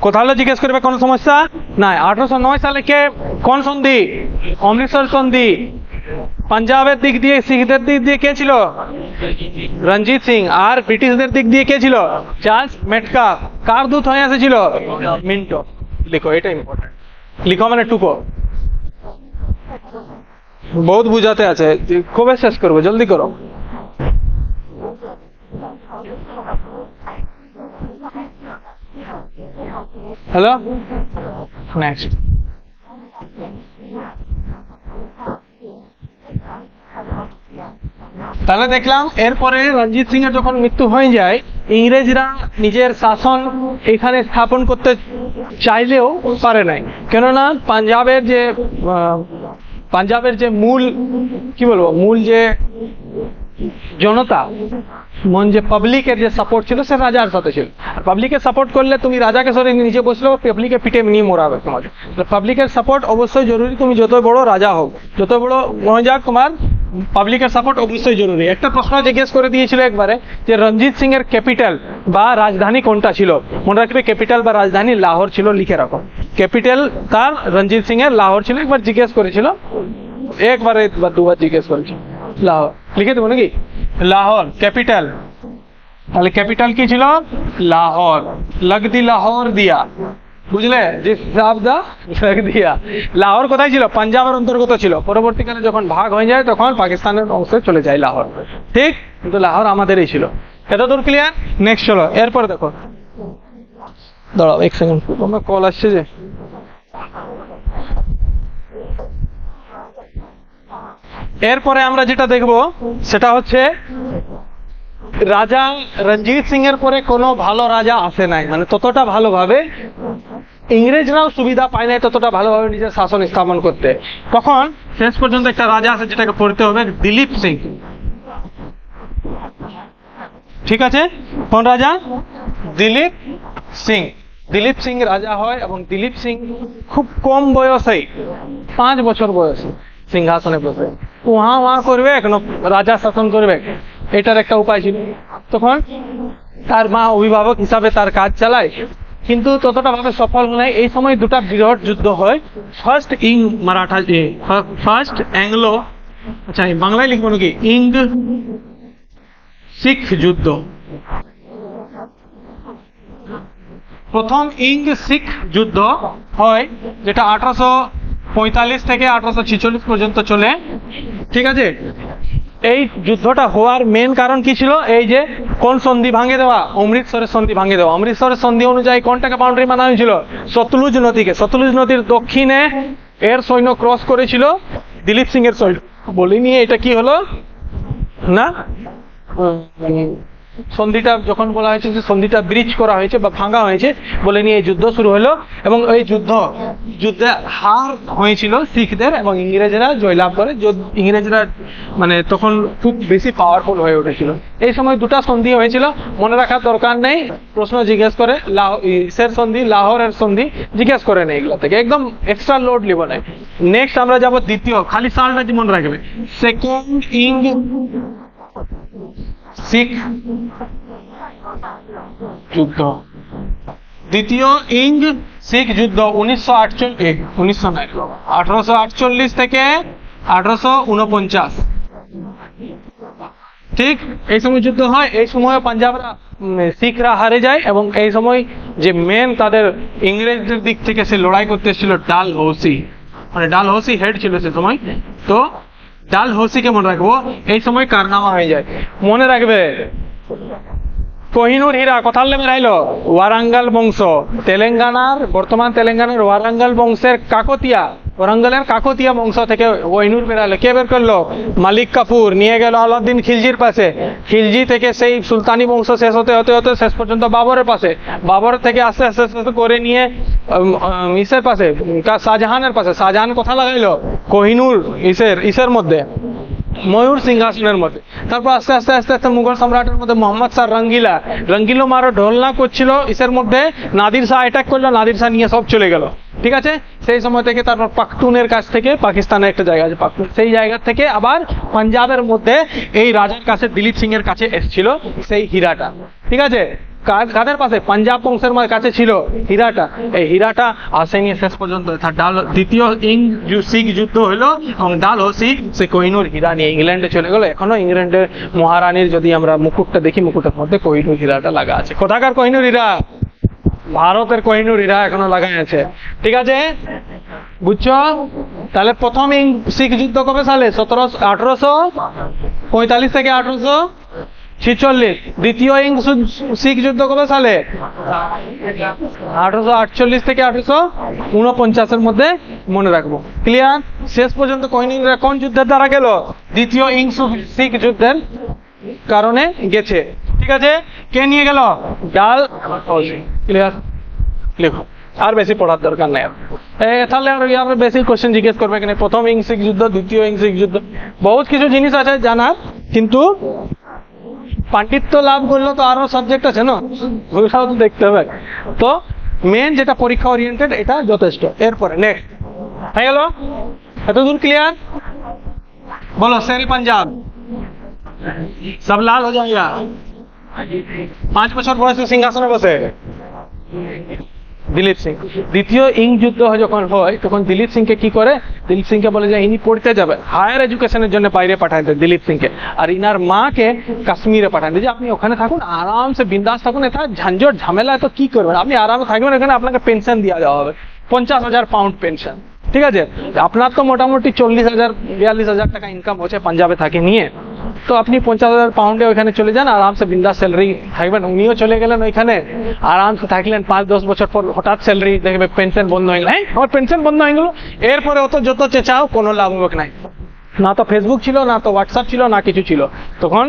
কোথাও জিজ্ঞেস করবে, কোনো সমস্যা নাই। 1809 সালে কে, কোন সন্ধি? অমৃতসর সন্ধি। পাঞ্জাবের দিক দিয়ে, শিখদের দিক দিয়ে কে ছিল? রঞ্জিত সিং। আর ব্রিটিশদের দিক দিয়ে কে ছিল? Charles Metcalfe. কার দূত হয়ে এসেছিল? মিন্টো। লিখো, এটা ইম্পর্টেন্ট। লিখো মানে টুকো, বহুত বুঝাতে আছে। কবে শেষ করবো, জলদি করো। Hello, next. তাহলে দেখলাম এরপরে রঞ্জিত সিং এর যখন মৃত্যু হয়ে যায়, ইংরেজরা নিজের শাসন এখানে স্থাপন করতে চাইলেও পারে নাই। কেননা পাঞ্জাবের যে মূল, কি বলবো, মূল যে জনতা, যে পাবলিকের যে সাপোর্ট ছিল সে রাজার সাথে ছিল। আর পাবলিকের সাপোর্ট করলে তুমি রাজাকে সরে নিচে বসলেও পাবলিকে পিঠে নিয়ে মোড়াবে তোমাকে। পাবলিকের সাপোর্ট অবশ্যই জরুরি। তুমি যত বড় রাজা হোক, যত বড় যাক, তোমার পাবলিকের সাপোর্ট অবশ্যই জরুরি। একটা প্রশ্ন জিজ্ঞেস করে দিয়েছিল একবারে যে রঞ্জিত সিং এর ক্যাপিটাল বা রাজধানী কোনটা ছিল? মনে রাখবে, ক্যাপিটাল বা রাজধানী লাহোর ছিল। লিখে রাখো, ক্যাপিটাল তার রঞ্জিত সিং এর লাহোর ছিল। একবার জিজ্ঞেস করেছিল, একবার দুবার জিজ্ঞেস করেছিল লাহোর। লিখে দেবো নাকি? লাহোর ক্যাপিটাল। তাহলে ক্যাপিটাল কি ছিল? লাহোর। লগদি লাহোর দিয়া, বুঝলে? দিয়া। লাহোর কোথায় ছিল? পাঞ্জাবের অন্তর্গত ছিল। পরবর্তীকালে যখন ভাগ হয়ে যায় তখন পাকিস্তানের অংশে চলে যায় লাহোর, ঠিক? কিন্তু লাহোর আমাদেরই ছিল। এতদূর ক্লিয়ার? নেক্সট চলো, এরপরে দেখো। দাঁড়াও এক সেকেন্ড, তোমার কল আসছে যে। এরপরে আমরা যেটা দেখব সেটা হচ্ছে রাজা রঞ্জিত সিং এর পরে কোনো ভালো রাজা আসে নাই, মানে ততটা ভালোভাবে ইংরেজরাও সুবিধা পায় নাই ততটা ভালোভাবে নিজের শাসন স্থাপন করতে। তখন শেষ পর্যন্ত একটা রাজা আছে যেটাকে পড়তে হবে, দিলীপ সিং। ঠিক আছে, কোন রাজা? দিলীপ সিং। দিলীপ সিং রাজা হয় এবং দিলীপ সিং খুব কম বয়সেই, 5 বছর বয়সে সিংহাসনে বসে ওয়া করবে, রাজা শাসন করবে, এটার একটা উপায় ছিল। তখন তার মা অভিভাবক হিসাবে তার কাজ চালায়, কিন্তু ততটা ভাবে সফল নয়। এই সময় দুটা বিরাট যুদ্ধ হয়। ফার্স্ট অ্যাংলো, আচ্ছা বাংলায় লিখবো নাকি? ইং শিখ যুদ্ধ। প্রথম ইং শিখ যুদ্ধ হয়, যেটা 1845 থেকে 1846 পর্যন্ত চলে। ঠিক আছে, এই যুদ্ধটা হওয়ার মেন কারণ কি ছিল? এই যে কোন সন্ধি ভাঙে দেওয়া, অমৃতসরের সন্ধি ভাঙে দেওয়া। অমৃতসরের সন্ধি অনুযায়ী কোনটাকে বাউন্ডারি মানা হয়েছিল? সতলুজ নদীকে। সতলুজ নদীর দক্ষিণে এর সৈন্য ক্রস করেছিল দিলীপ সিং এর সৈন্য, বলে নিয়ে এটা কি হলো না, সন্ধিটা যখন বলা হয়েছে যে সন্ধিটা ব্রিজ করা হয়েছে বা ভাঙা হয়েছে, বলে নিয়ে এই যুদ্ধ শুরু হলো। এবং এই যুদ্ধে হার হয়েছিল শিখদের এবং ইংরেজরা জয়লাভ করে। ইংরেজরা মানে তখন খুব বেশি পাওয়ারফুল হয়ে উঠেছিল। এই সময় দুটা সন্ধি হয়েছিল, মনে রাখার দরকার নেই। প্রশ্ন জিজ্ঞেস করে ইসের সন্ধি, লাহোরের সন্ধি জিজ্ঞেস করে নেই, এগুলো থেকে একদম এক্সট্রা লোড লিব না। নেক্সট আমরা যাব দ্বিতীয়, খালি সালটা মনে রাখবে, সেকেন্ড ইং শিখ যুদ্ধ। দ্বিতীয় ইং শিখ যুদ্ধ 1848 থেকে 1849, ঠিক এই সময় যুদ্ধ হয়। এই সময় পাঞ্জাবরা শিখরা হারে যায় এবং এই সময় যে মেন তাদের ইংরেজদের দিক থেকে সে লড়াই করতে এসেছিল ডালহৌসি, মানে ডালহৌসি হেড ছিল সে সময়। তো ডালহৌসিকে মনে রাখবো। এই সময় কারনামা হয়ে যায়, মনে রাখবে। কোহিনুর হীরা কোথার লেমে রাইলো? ওয়ারাঙ্গাল বংশ, বর্তমান তেলেঙ্গানার ওয়ারাঙ্গাল বংশের ওয়ারাঙ্গালের কাকতিয়া বংশ থেকে কোহিনুর বেরালো। কে বের করলো? মালিক কাফুর। নিয়ে গেল আলাউদ্দিন খিলজির পাশে। খিলজি থেকে সেই সুলতানি বংশ শেষ হতে শেষ পর্যন্ত বাবরের পাশে। বাবর থেকে আস্তে আস্তে করে নিয়ে ইসের পাশে, শাহজাহানের পাশে। শাহজাহান কোথা লাগাইলো? কোহিনুর ইসের মধ্যে, ময়ূর সিংহাসনের মধ্যে। তারপর আস্তে আস্তে মুঘল সম্রাটের মধ্যে মোহাম্মদ শাহ রঙ্গিলো মারো ঢোলনা করছিল ইসের মধ্যে। নাদির শাহ অ্যাটাক করলো, নাদির শাহ নিয়ে সব চলে গেল। ঠিক আছে, সেই সময় থেকে তারপর পাখতুনের কাছ থেকে, পাকিস্তানের একটা জায়গা আছে পাখতুন, সেই জায়গা থেকে আবার পাঞ্জাবের মধ্যে এই রাজার কাছে, দিলীপ সিং এর কাছে এসেছিল সেই হীরাটা। ঠিক আছে, কাদের পাশে? পাঞ্জাব বংশের কাছে ছিল হীরাটা। এই হীরাটা আসেনি শেষ পর্যন্ত। দ্বিতীয় ইং শিখ যুদ্ধ হলো এবং ডালহৌসি সে কোহিনুর হীরা নিয়ে ইংল্যান্ডে চলে গেল। এখনো ইংল্যান্ডের মহারানীর যদি আমরা মুকুটটা দেখি, মুকুটের মধ্যে কোহিনুর হীরাটা লাগা আছে। কোথাকার কোহিনুর হীরা? ভারতের কোহিনুর হীরা এখনো লাগাই আছে। ঠিক আছে, বুঝছো? তাহলে প্রথম ইং শিখ যুদ্ধ কবে সালে? 1845 থেকে 1846। দ্বিতীয় ইং শিখ যুদ্ধ কবে সালে? 1848 থেকে 1849 মধ্যে, মনে রাখবো। ক্লিয়ার? শেষ পর্যন্ত কোহিনুররা কোন যুদ্ধের দ্বারা গেল? দ্বিতীয় ইং শিখ যুদ্ধের কারণে গেছে। ঠিক আছে, কে নিয়ে গেল? ক্লিয়ার? লিখো, আর বেশি পড়ার দরকার নেই। তাহলে আর বেশি কোশ্চেন জিজ্ঞেস করবে কিনা? প্রথম ইং শিখ যুদ্ধ, দ্বিতীয় ইং শিখ যুদ্ধ, বহুত কিছু জিনিস আছে জানার, কিন্তু পাণ্ডিত্য লাভ করলে তো আরো সাবজেক্ট আছে না, ওইটাও তো দেখতে হবে। তো মেন যেটা পরীক্ষা ওরিয়েন্টেড, এটা যথেষ্ট। এরপরে নেক্সট হয়ে গেল, এতদূর ক্লিয়ার? বলো, শের পাঞ্জাব সব লাল হয়ে যায়গা। 5 বছর বয়সে সিংহাসনে বসে দিলীপ সিং। দ্বিতীয় ইং যুদ্ধ যখন হয় তখন দিলীপ সিংকে কি করে? দিলীপ সিংকে বলে যে ইনি পড়তে যাবে, হায়ার এডুকেশনের জন্য বাইরে পাঠায় দেয় দিলীপ সিংকে। আর ইনার মাকে কাশ্মীরে পাঠায় দেয় যে আপনি ওখানে থাকুন, আরামসে বিন্দাস থাকুন, এটা ঝঞ্ঝট ঝামেলা তো কি করবেন, আপনি আরামে থাকবেন, এখানে আপনাকে পেনশন দেওয়া যাওয়া হবে, 50,000 পাউন্ড পেনশন। ঠিক আছে, আপনার তো মোটামুটি 40,000-42,000 টাকা ইনকাম হচ্ছে পাঞ্জাবে থাকে নিয়ে, তো আপনি 50,000 পাউন্ডে ওইখানে চলে যান, আরামসে বিন্দাস স্যালারি থাকবেন। উনিও চলে গেলেন ওইখানে, আরামসে থাকলেন। 5-10 বছর পর হঠাৎ স্যালারি দেখবে পেনশন বন্ধ হয়ে গেল। আমার পেনশন বন্ধ হয়ে গেল, এরপরে অত যত চেঁচাও কোনো লাভ হবে নাই। না তো ফেসবুক ছিল, না তো হোয়াটসঅ্যাপ ছিল, না কিছু ছিল, তখন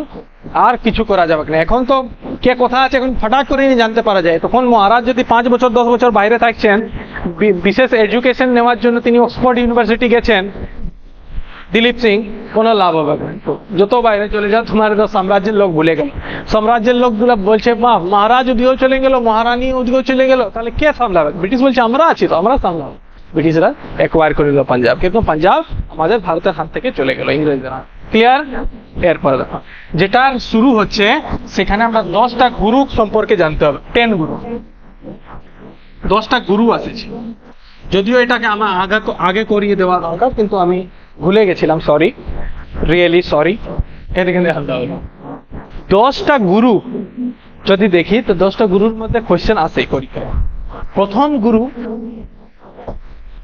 আর কিছু করা যাবে না। এখন তো কে কথা আছে এখন ফটাক করে জানতে পারা যায়। তখন মহারাজ যদি 5 বছর 10 বছর বাইরে থাকছেন, বিশেষ এডুকেশন নেওয়ার জন্য তিনি অক্সফোর্ড ইউনিভার্সিটি গেছেন, দিলীপ সিং, কোনো লাভ হবে না। যত বাইরে চলে যাও, তোমার তো সাম্রাজ্যের লোক ভুলে গেল। সাম্রাজ্যের লোকগুলো বলছে মা মহারাজ ওদিকেও চলে গেল, মহারানী ওদিকেও চলে গেল, তাহলে কে সামলাবে? ব্রিটিশ বলছে আমরা আছি তো, আমরা সামলাবো। ব্রিটিশরা অ্যাকোয়ার করে দিল পাঞ্জাব, কিন্তু পাঞ্জাব আমাদের ভারতের হাত থেকে চলে গেল ইংরেজদের হাত। ক্লিয়ার? এরপরে দেখো যেটা শুরু হচ্ছে, সেখানে আমরা 10টা গুরু সম্পর্কে জানতে হবে। 10 গুরু, 10টা গুরু আসেছে। যদিও এটাকে আমার আগে করিয়ে দেওয়া দরকার, কিন্তু আমি ভুলে গেছিলাম, সরি, রিয়েলি সরি। এদিকে 10টা গুরু যদি দেখি, তো 10টা গুরুর মধ্যে কোশ্চেন আসে পরীক্ষায়। প্রথম গুরু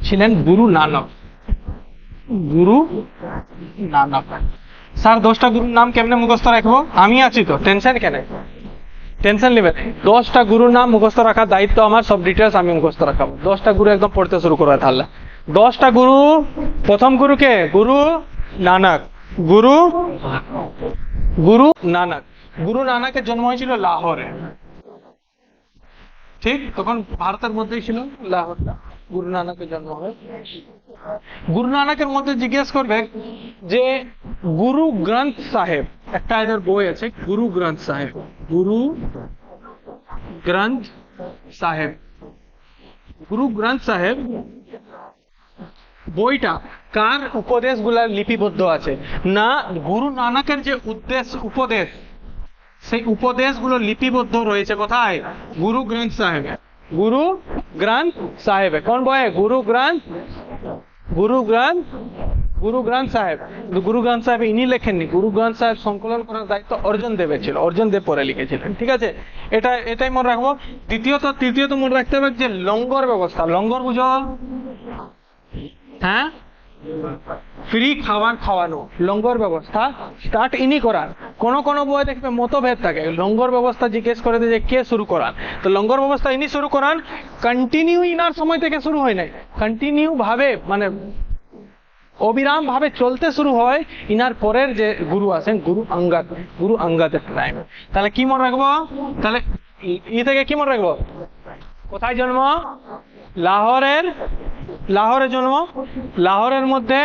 ছিলেন গুরু নানক। গুরু নানক স্যার 10টা গুরুর নাম কেমনে মুখস্থ রাখবো? আমি আছি তো, টেনশন কেন? টেনশন নেবেন। 10টা গুরুর নাম মুখস্থ রাখার দায়িত্ব আমার, সব ডিটেলস আমি মুখস্থ রাখাবো। 10টা গুরু একদম পড়তে শুরু করবে তাহলে। 10টা গুরু, প্রথম গুরু কে? গুরু নানক। গুরু গুরু নানক। গুরু নানকের জন্ম হয়েছিল লাহোরে, ঠিক তখন ভারতের মধ্যেই ছিল লাহোরটা। গুরু নানকের জন্ম হয়। গুরু নানকের মধ্যে জিজ্ঞেস করবে যে গুরু গ্রন্থ সাহেব, একটা এদের বই আছে গুরু গ্রন্থ সাহেব। গুরু গ্রন্থ সাহেব, গুরু গ্রন্থ সাহেব বইটা কার উপদেশ গুলা লিপিবদ্ধ আছে? না, গুরু নানকের যে উপদেশ, সেই উপদেশগুলো লিপিবদ্ধ রয়েছে কোথায়? গুরু গ্রন্থ সাহেবে। গুরু গ্রন্থ সাহেবে। কোন বইয়ে? গুরু গ্রন্থ, গুরু গ্রন্থ, গুরু গ্রন্থ সাহেব। গুরু গ্রন্থ সাহেব ইনি লেখেননি, গুরু গ্রন্থ সাহেব সংকলন করার দায়িত্ব অর্জুন দেবের ছিল, অর্জুন দেব পরে লিখেছিলেন। ঠিক আছে, এটাই মনে রাখবো। তৃতীয়ত মনে রাখতে হবে যে লঙ্গর ব্যবস্থা। লঙ্গর বুঝো? হ্যাঁ, ফ্রি খাবার খাওয়ানো, লঙ্গর ব্যবস্থা স্টার্ট ইনি করান। কোন বই দেখবে মতভেদ থাকে, লঙ্গর ব্যবস্থা জিজ্ঞেস করে যে কে শুরু করান, তো লঙ্গর ব্যবস্থা ইনি শুরু করান। কন্টিনিউ ইনার সময় থেকে শুরু হয় নাই, কন্টিনিউ ভাবে মানে অবিরাম ভাবে চলতে শুরু হয় ইনার পরের যে গুরু আছেন গুরু অঙ্গদ। গুরু অঙ্গদের টাইম। তাহলে কি মনে রাখবো? তাহলে থেকে কি মনে রাখবো? কোথায় জন্ম? লাহোরের জন্ম। লাহোরের মধ্যে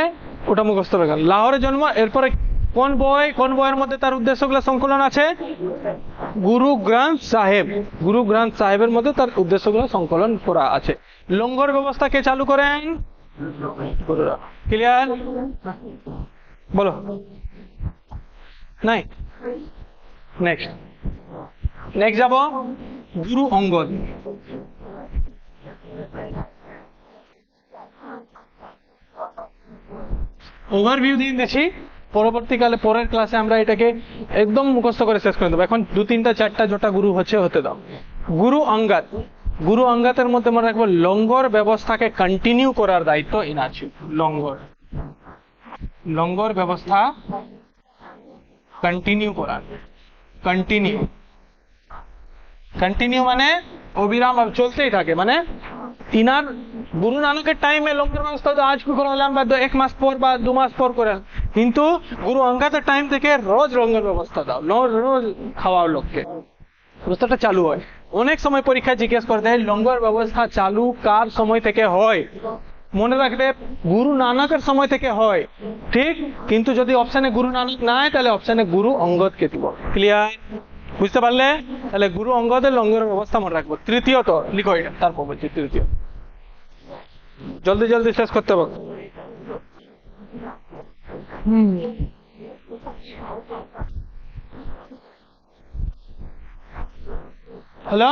ওটা মুখস্থ রাখা, লাহোরের জন্ম। এরপরে কোন বইয়ের মধ্যে তার উদ্দেশ্যগুলো সংকলন আছে? গুরু গ্রন্থ সাহেব। গুরু গ্রন্থ সাহেবের মধ্যে তার উদ্দেশ্যগুলো সংকলন করা আছে। লঙ্গর ব্যবস্থা কে চালু করেন? গুরুরা। ক্লিয়ার? বলো। নাই, নেক্সট যাব গুরু অঙ্গদ। ওভারভিউ দিয়ে দিচ্ছি, পরবর্তীকালে পরের ক্লাসে আমরা এটাকে একদম মুখস্থ করে শেষ করে দেবো। এখন 2, 3, 4টা যেটা গুরু হতে দাও। গুরু অঙ্গদ। গুরু অঙ্গদের মধ্যে মনে রাখবো লঙ্গর ব্যবস্থাকে কন্টিনিউ করার দায়িত্ব ইনার ছিল। লঙ্গর ব্যবস্থা কন্টিনিউ করার। কন্টিনিউ মানে অবিরাম চলতেই থাকে। মানে ইনার গুরু নানকের টাইমে লঙ্গর ব্যবস্থা তো আজ করা হলাম বা 1 মাস পর বা 2 মাস পর করে, কিন্তু গুরু অঙ্গদের টাইম থেকে রোজ লঙ্গর ব্যবস্থা দাও, রোজ খাওয়াও লোককে, ব্যবস্থাটা চালু হয়। অনেক সময় পরীক্ষায় জিজ্ঞেস করতে হয় লঙ্গর ব্যবস্থা চালু কার সময় থেকে হয়? মনে রাখবে গুরু নানকের সময় থেকে হয়, ঠিক। কিন্তু যদি অপশনে গুরু নানক না হয় তাহলে অপশনে গুরু অঙ্গদকে দিব। ক্লিয়ার? বুঝতে পারলে? তাহলে গুরু অঙ্গদের লঙ্গর ব্যবস্থা মনে রাখবো। তৃতীয়ত লিখো এটা, তারপর বলছি তৃতীয়। জলদি শেষ করতে হবে। হ্যালো,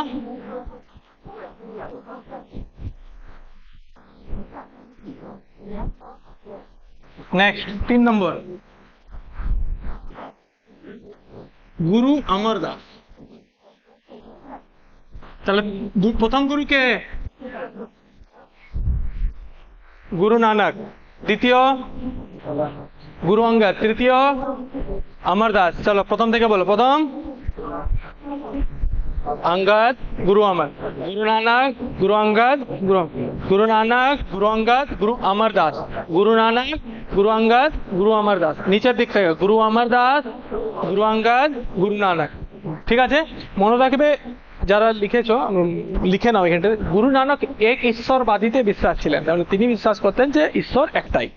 নেক্সট 3 নম্বর গুরু অমরদাস। তাহলে প্রথম গুরুকে গুরু নানক, দ্বিতীয় গুরু অঙ্গদ, তৃতীয় অমরদাস। চলো প্রথম থেকে বলো। প্রথম অঙ্গদ, গুরু অমর, গুরু নানক, গুরু অঙ্গদ, গুরু নানক, গুরু অঙ্গদ, গুরু অমরদাস। গুরু নানক, গুরু অঙ্গদ, গুরু অমরদাস। নিচের দিক থেকে গুরু অমরদাস, গুরু অঙ্গদ, গুরু নানক। ঠিক আছে, মনে রাখবে যারা লিখেছ লিখে নাও এখানটা। গুরু নানক এক ঈশ্বরবাদীতে বিশ্বাস ছিলেন, তিনি বিশ্বাস করতেন যে ঈশ্বর একটাই,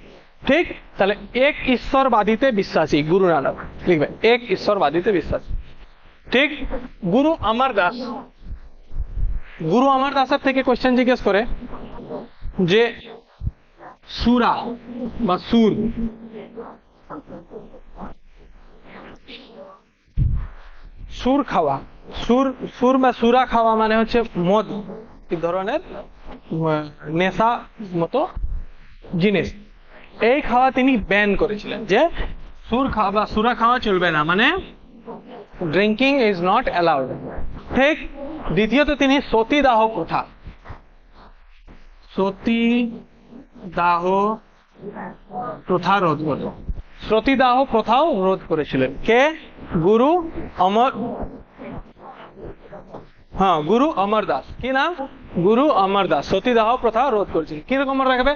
ঠিক। তাহলে এক ঈশ্বরবাদীতে বিশ্বাসী গুরু নানক লিখবে, এক ঈশ্বরবাদীতে বিশ্বাসী, ঠিক। গুরু অমরদাস, গুরু অমরদাসের থেকে কোশ্চেন জিজ্ঞেস করে যে সুরা বা সুর, সুর খাওয়া, সুর বা সুরা খাওয়া মানে হচ্ছে মদ, এক ধরনের নেশা মতো জিনিস। এই খাওয়া তিনি ব্যান করেছিলেন, যে সুর খাওয়া বা সুরা খাওয়া চলবে না, মানে ড্রিঙ্কিং ইজ নট অ্যালাউড, ঠিক। দ্বিতীয়ত তিনি সতীদাহ প্রথা, সতীদাহ প্রথা রোধ করলেন। সতীদাহ প্রথাও রোধ করেছিলেন। কে? গুরু অমর, হ্যাঁ গুরু অমর দাস। কি নাম? গুরু অমর দাস সতীদাহ প্রথা রোধ করেছিলেন। কিরকম মনে রাখবে?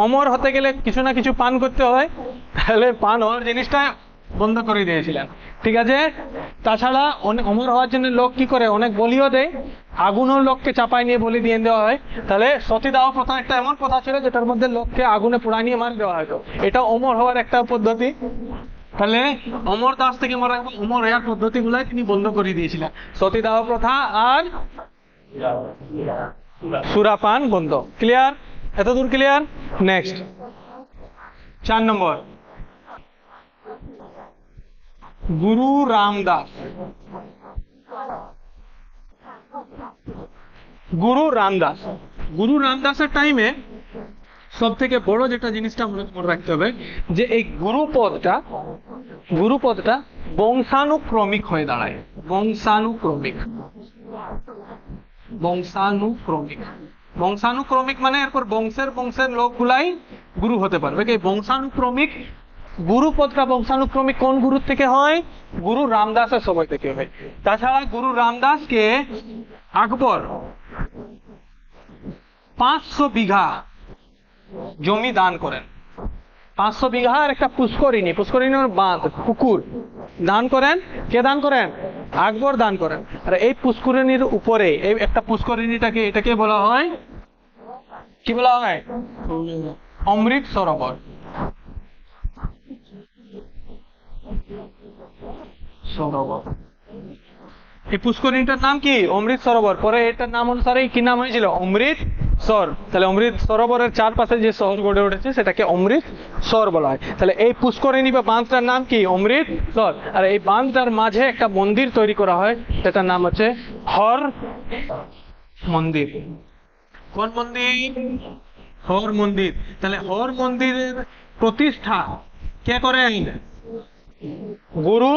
অমর হতে গেলে কিছু না কিছু পান করতে হয়, তাহলে পান হওয়ার জিনিসটা বন্ধ করে দিয়েছিলেন। ঠিক আছে। তাছাড়া অমর হওয়ার জন্য লোক কি করে, অনেক বলিও দেয়, আগুনও লোককে চাপায় নিয়ে বলি দিয়ে দেওয়া হয়। তাহলে সতীদাহ প্রথা একটা এমন প্রথা ছিল যেটার মধ্যে লোককে আগুনে পোড়ায় নিয়ে মার দেওয়া হতো। এটা অমর হওয়ার একটা পদ্ধতি। তাহলে অমর দাস থেকে মনে রাখবো, অমর হওয়ার পদ্ধতি গুলাই তিনি বন্ধ করে দিয়েছিলেন। সতীদাহ প্রথা আর সুরাপান বন্ধ। ক্লিয়ার? এতদূর ক্লিয়ার? নেক্সট 4 নম্বর, গুরু রামদাস। গুরু রামদাস, গুরু রামদাসের টাইমে সব থেকে বড় যেটা জিনিসটা মনে রাখতে হবে যে এই গুরুপদটা বংশানুক্রমিক হয়ে দাঁড়ায়। বংশানুক্রমিক, বংশানুক্রমিক, বংশানুক্রমিক মানে এরপর বংশের লোকগুলাই গুরু হতে পারবে। কি বংশানুক্রমিক? গুরুপদটা বংশানুক্রমিক কোন গুরুর থেকে হয়? গুরু রামদাসের সময় থেকে হয়। তাছাড়া গুরু রামদাসকে আকবর 500 বিঘা জমি দান করেন। 500 বিঘা আর একটা পুষ্করিণীর বাঁধ, পুকুর দান করেন। কে দান করেন? আকবর দান করেন। আর এই পুষ্করিণীর উপরে এই একটা পুষ্করিণীটাকে, এটাকে বলা হয়, কি বলা হয়? অমৃত সরোবর। এই পুষ্করিণীটার নাম কি? অমৃত সরোবর। পরে এটার নাম অনুসারে কি নাম হয়েছিল? অমৃতসর। তাহলে অমৃত সরোবরের চারপাশে যে শহর গড়ে উঠেছে সেটাকে অমৃতসর বলা হয়। তাহলে এই পুষ্করিণী বা বাঁধটার নাম কি? অমৃতসর। আর এই বাঁধটার মাঝে একটা মন্দির তৈরি করা হয়, সেটার নাম হচ্ছে হর মন্দির। কোন মন্দির? হর মন্দির। তাহলে হর মন্দিরের প্রতিষ্ঠা কে করেন? গুরু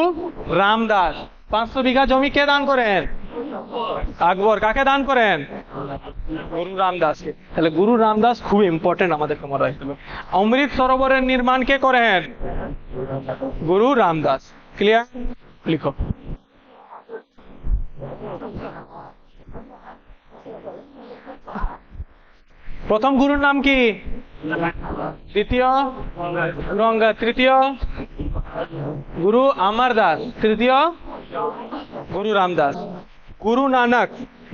রামদাস। 500 বিঘা জমি কে দান করেন? আকবর। কাকে দান করেন? গুরু রামদাসকে। তাহলে গুরু রামদাস খুব ইম্পর্টেন্ট আমাদেরকে মনে রাখতে হবে। অমৃত সরোবরের নির্মাণ কে করেন? গুরু রামদাস। ক্লিয়ার? লিখো। প্রথম গুরুর নাম কি? দ্বিতীয় গঙ্গা, তৃতীয় গুরু অমর দাস, তৃতীয় গুরু রামদাস। গুরু নানক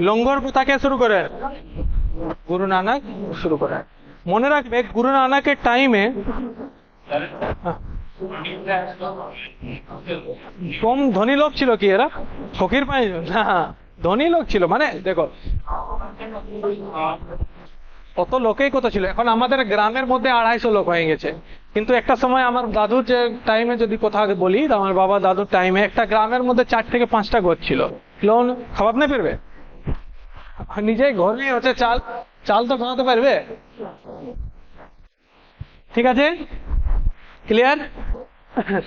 লঙ্গর প্রথা কে শুরু করেন? গুরু নানক শুরু করেন। মনে রাখবে গুরু নানকের টাইমে কম ধনী লোক ছিল কি এরা? ফকির পাই না, ধনী লোক ছিল। মানে দেখো কত লোকেই কত ছিল। এখন আমাদের গ্রামের মধ্যে 250 লোক হয়ে গেছে। কিন্তু একটা সময় আমার দাদুর যে টাইমে যদি কথা বলি, আমার বাবা দাদুর টাইমে একটা গ্রামের মধ্যে 4 থেকে 5টা ঘর ছিল। লোন খাওয়াতে না পারবে, নিজে ঘরে হচ্ছে চাল তো খাওয়াতে পারবে। ঠিক আছে? ক্লিয়ার?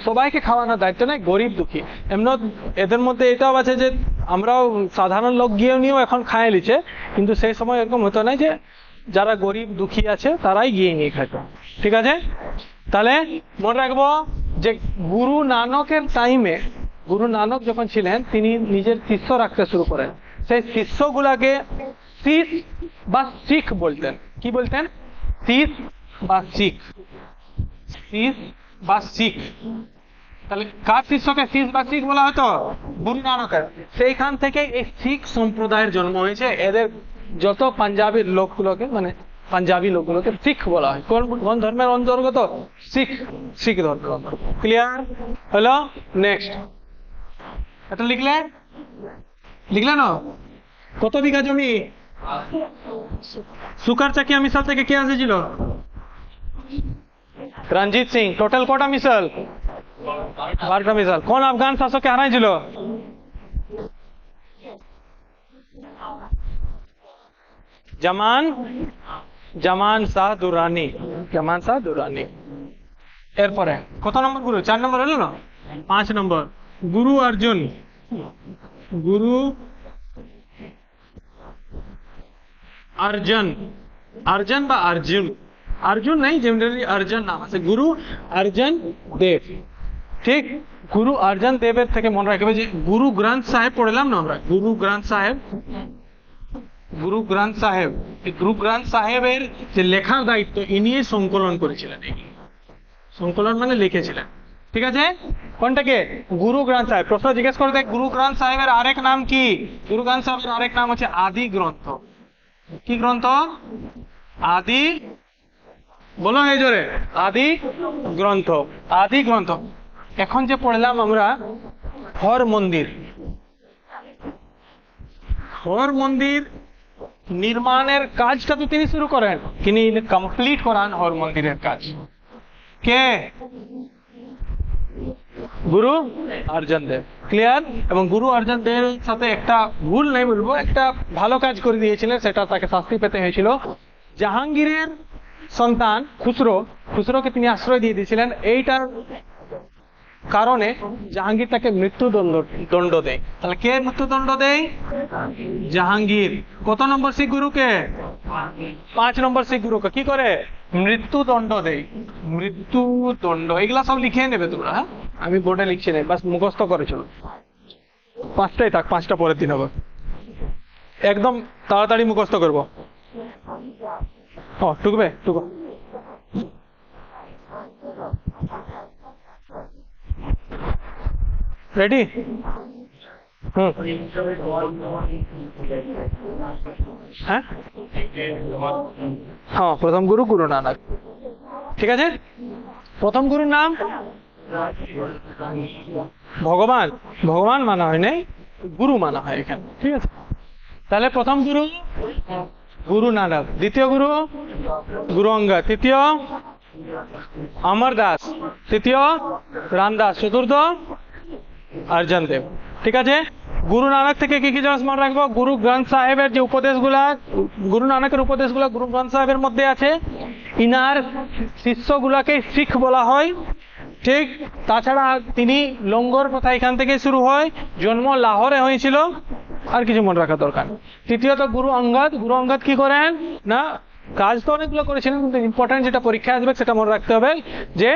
সবাইকে খাওয়ানোর দায়িত্ব নেই, গরিব দুঃখী। এমন এদের মধ্যে এটাও আছে যে আমরাও সাধারণ লোক নিয়েও এখন খায় লিছে, কিন্তু সেই সময় এরকম হতো না যে যারা গরিব দুঃখী আছে তারাই গিয়ে নিয়ে খেত। ঠিক আছে? তাহলে মনে রাখবো যে গুরু নানকের টাইমে, গুরু নানক যখন ছিলেন তিনি নিজের শিষ্য রাখতে শুরু করেন। সেই শিষ্যগুলাকে শিষ বা শিখ বলতেন। কি বলতেন? শিষ বা শিখ। শিষ বা শিখ। তাহলে কার শিষ্যকে শিষ বা শিখ বলা হতো? গুরু নানকের। সেইখান থেকে এই শিখ সম্প্রদায়ের জন্ম হয়েছে। এদের যত পাঞ্জাবি লোকগুলোকে, মানে পাঞ্জাবি লোকগুলোকে শিখ বলা হয়। কোন ধর্মের অন্তর্গত? শিখ ধর্মের অন্তর্গত। ক্লিয়ার হলো? নেক্সট এটা লিখলে না? কত বিঘা জমি? সুকার চাকিয়া মিসাল থেকে কে এসেছিল? রঞ্জিত সিং। টোটাল কটা মিসাল? 12টা মিসাল। কোন আফগান শাসককে হারাইছিল? জামান শাহ দুরানি। জামান শাহ দুরানি। এরপরে কত নম্বর গুরু? 4 নম্বর হলো না? 5 নম্বর গুরু অর্জুন। গুরু অর্জুন বা অর্জুন, अर्जुन नहीं, जनरली अर्जुन नाम আছে গুরু अर्जुन देव। ঠিক, গুরু अर्जुन দেবের থেকে মনে রাখবে যে গুরু গ্রন্থ সাহেব পড়লাম না আমরা, গুরু গ্রন্থ সাহেব, গুরু গ্রন্থ সাহেব, এই গুরু গ্রন্থ সাহেবের যে লেখার দায়িত্ব ইনি সংকলন করেছিলেন। সংকলন মানে লিখেছিলেন। ঠিক আছে, কোনটাকে? গুরু গ্রন্থ সাহেব। প্রশ্ন জিজ্ঞেস করতে গুরু গ্রন্থ সাহেবের আরেক নাম কি? গুরু গ্রন্থ সাহেবের আরেক নাম হচ্ছে আদি গ্রন্থ। কি গ্রন্থ? আদি, বলো এই জোরে, আদি গ্রন্থ। আদি গ্রন্থ। এখন যে পড়লাম আমরা হর মন্দির, হর মন্দির নির্মাণের কাজটা তো তিনি শুরু করেন, তিনি কমপ্লিট করান হর মন্দিরের কাজ কে? গুরু অর্জুন দেব। ক্লিয়ার? এবং গুরু অর্জুন দেবের সাথে একটা ভুল নেই বলবো, একটা ভালো কাজ করে দিয়েছিলেন, সেটা তাকে শাস্তি পেতে হয়েছিল। জাহাঙ্গীরের সন্তান খুসরো, খুসরোকে তিনি আশ্রয় দিয়ে দিয়েছিলেন, এইটার কারণে জাহাঙ্গীর তাকে মৃত্যুদণ্ড দেয়। তাহলে কে মৃত্যুদণ্ড দেয়? জাহাঙ্গীর। কত নম্বর শিখ গুরুকে? 5 নম্বর শিখ গুরুকে কি করে? মৃত্যুদণ্ড দেয়। মৃত্যুদণ্ড, এগুলা সব লিখে নেবে তোমরা, হ্যাঁ? আমি বোর্ডে লিখছি না, বাস মুখস্থ করেছিল। 5টাই থাক, 5টা পরের দিন হবে, একদম তাড়াতাড়ি মুখস্থ করবো। ও টুকবে, টুকো। রেডি? হ্যাঁ, হ্যাঁ, প্রথম গুরু গুরু নানক। ঠিক আছে, প্রথম গুরুর নাম ভগবান, ভগবান মানা হয় নাই, গুরু মানা হয় এখানে। ঠিক আছে, তাহলে প্রথম গুরু গুরু নানক, দ্বিতীয় গুরু গুরু অঙ্গদ, তৃতীয় অমর দাস, তৃতীয় রামদাস, চতুর্থ অর্জুন দেব। ঠিক আছে, গুরু নানক থেকে কি কি জিনিস মনে রাখবো? গুরু গ্রন্থ সাহেবের যে উপদেশগুলা, গুরু নানকের উপদেশগুলা গুরু গ্রন্থ সাহেবের মধ্যে আছে। ইনার শিষ্যগুলাকে শিখ বলা হয়। ঠিক, তাছাড়া তিনি লঙ্গর প্রথা এখান থেকে শুরু হয়, জন্ম লাহোরে হয়েছিল। আর কিছু মনে রাখা দরকার। তৃতীয়ত গুরু অঙ্গদ, গুরু অঙ্গদ কি করেন না, কাজ তো অনেকগুলো করেছিলেন, কিন্তু ইম্পর্টেন্ট যেটা পরীক্ষা আসবে সেটা মনে রাখতে হবে যে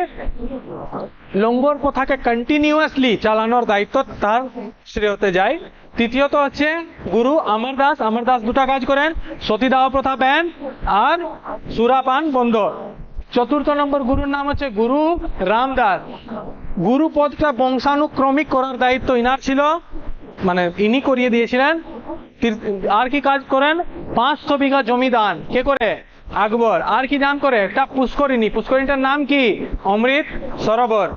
লঙ্গর প্রথাকে কন্টিনিউয়াসলি চালানোর দায়িত্ব তার শ্রেয়তে যায়। তৃতীয়ত হচ্ছে গুরু অমরদাস, অমরদাস দুটা কাজ করেন, সতীদাহ প্রথা ব্যান আর সুরাপান বন্ধ। চতুর্থ নম্বর গুরুর নাম হচ্ছে গুরু রামদাস। গুরু পদটা বংশানুক্রমিক করার দায়িত্ব ইনার ছিল, মানে ইনি করিয়ে দিয়েছিলেন। আর কি কাজ করেন? 500 বিঘা জমি দান কে করে? আকবর। আর কি দান করে? একটা পুষ্করিণী, পুষ্করিণীটার নাম কি? অমৃত সরোবর।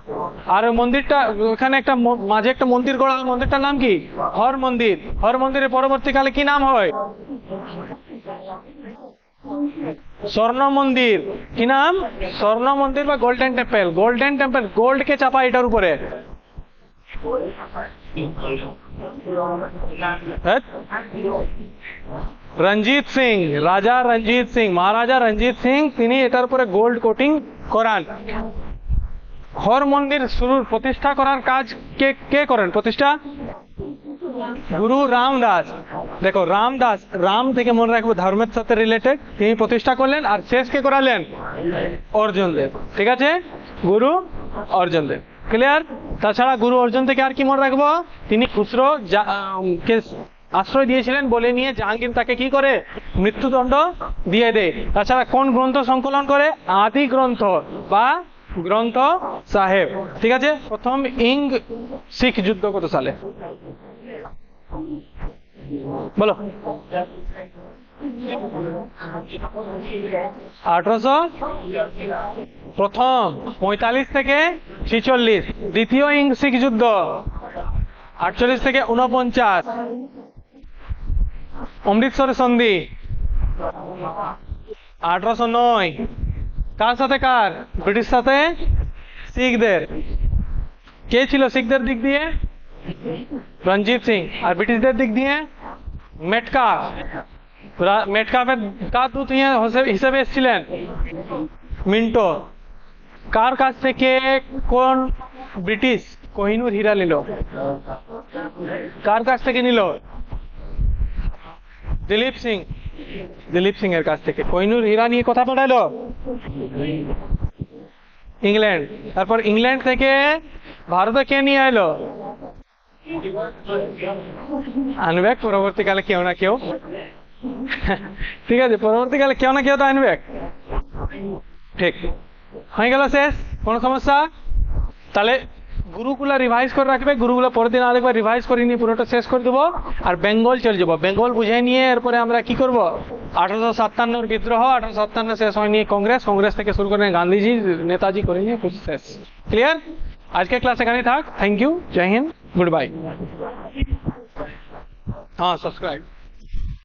আর মন্দিরটা, ওখানে একটা মাঝে একটা মন্দির গড়া, মন্দিরটার নাম কি? হর মন্দির। হর মন্দিরের পরবর্তীকালে কি নাম হয়? স্বর্ণ মন্দির। কি নাম? স্বর্ণ মন্দির বা Golden Temple. Golden Temple, gold কে চাপা এটার উপরে। রঞ্জিত সিং, রাজা রঞ্জিত সিং, মহারাজা রঞ্জিত সিং, তিনি এটার উপরে গোল্ড কোটিং করান। হর মন্দির শুরুর প্রতিষ্ঠা করার কাজ কে কে করেন? প্রতিষ্ঠা গুরু রামদাস। দেখো রামদাস, রাম থেকে মনে রাখবো ধর্মের সাথে রিলেটেড, তিনি প্রতিষ্ঠা করলেন। আর শেষ কে করালেন? অর্জুন দেব। ঠিক আছে, গুরু অর্জুন দেব। ক্লিয়ার? তাছাড়া গুরু অর্জুন থেকে আর কি মনে রাখবো? তিনি খুসরো কে আশ্রয় দিয়েছিলেন বলে নিয়ে জাহাঙ্গীর তাকে কি করে? মৃত্যুদণ্ড দিয়ে দেয়। তাছাড়া কোন গ্রন্থ সংকলন করে? আদি গ্রন্থ বা গ্রন্থ সাহেব। ঠিক আছে, প্রথম ইং শিখ যুদ্ধ কত সালে? বলো। 1800 প্রথম, 45 থেকে 46। দ্বিতীয় ইং শিখ যুদ্ধ 48 থেকে 49। অমৃতসরের সন্ধি 1809। কার সাথে কার? ব্রিটিশ সাথে শিখদের। কে ছিল শিখদের দিক দিয়ে? রঞ্জিত সিং। আর ব্রিটিশদের দিক দিয়ে মেটকাফ। মেটকাফের কার দূত হিসেবে এসেছিলেন? মিন্টো। কার কাছ থেকে কোন ব্রিটিশ কোহিনূর হীরা নিল? কার কাছ থেকে নিল? দিলীপ সিং। দিলীপ সিং এর কাছ থেকে। কোহিনূর হীরা নিয়ে কথা পাঠালো ইংল্যান্ড। তারপর ইংল্যান্ড থেকে ভারতে কে নিয়ে এলো? আনবে পরবর্তীকালে কেউ না কেউ। ঠিক আছে, পরবর্তীকালে কেউ না কেউ তো আনবে। ঠিক হয়ে গেল, শেষ। কোন সমস্যা? তাহলে গুরুগুলা রিভাইজ করে রাখবে, গুরুগুলা পরের দিন আরেকবার রিভাইজ করে নিয়ে পুরোটা শেষ করে দেবো, আর বেঙ্গল চলে যাবো। বেঙ্গল বুঝে নিয়ে এরপরে আমরা কি করব, 1857 বিদ্রোহ, 1857 শেষ হয় নিয়ে কংগ্রেস, কংগ্রেস থেকে শুরু করে গান্ধীজি নেতাজি করে নিয়ে কুछ শেষ। ক্লিয়ার? আজকে ক্লাস এখানেই থাক। থ্যাংক ইউ, জয় হিন্দ, গুড বাই। हाँ सब्सक्राइब।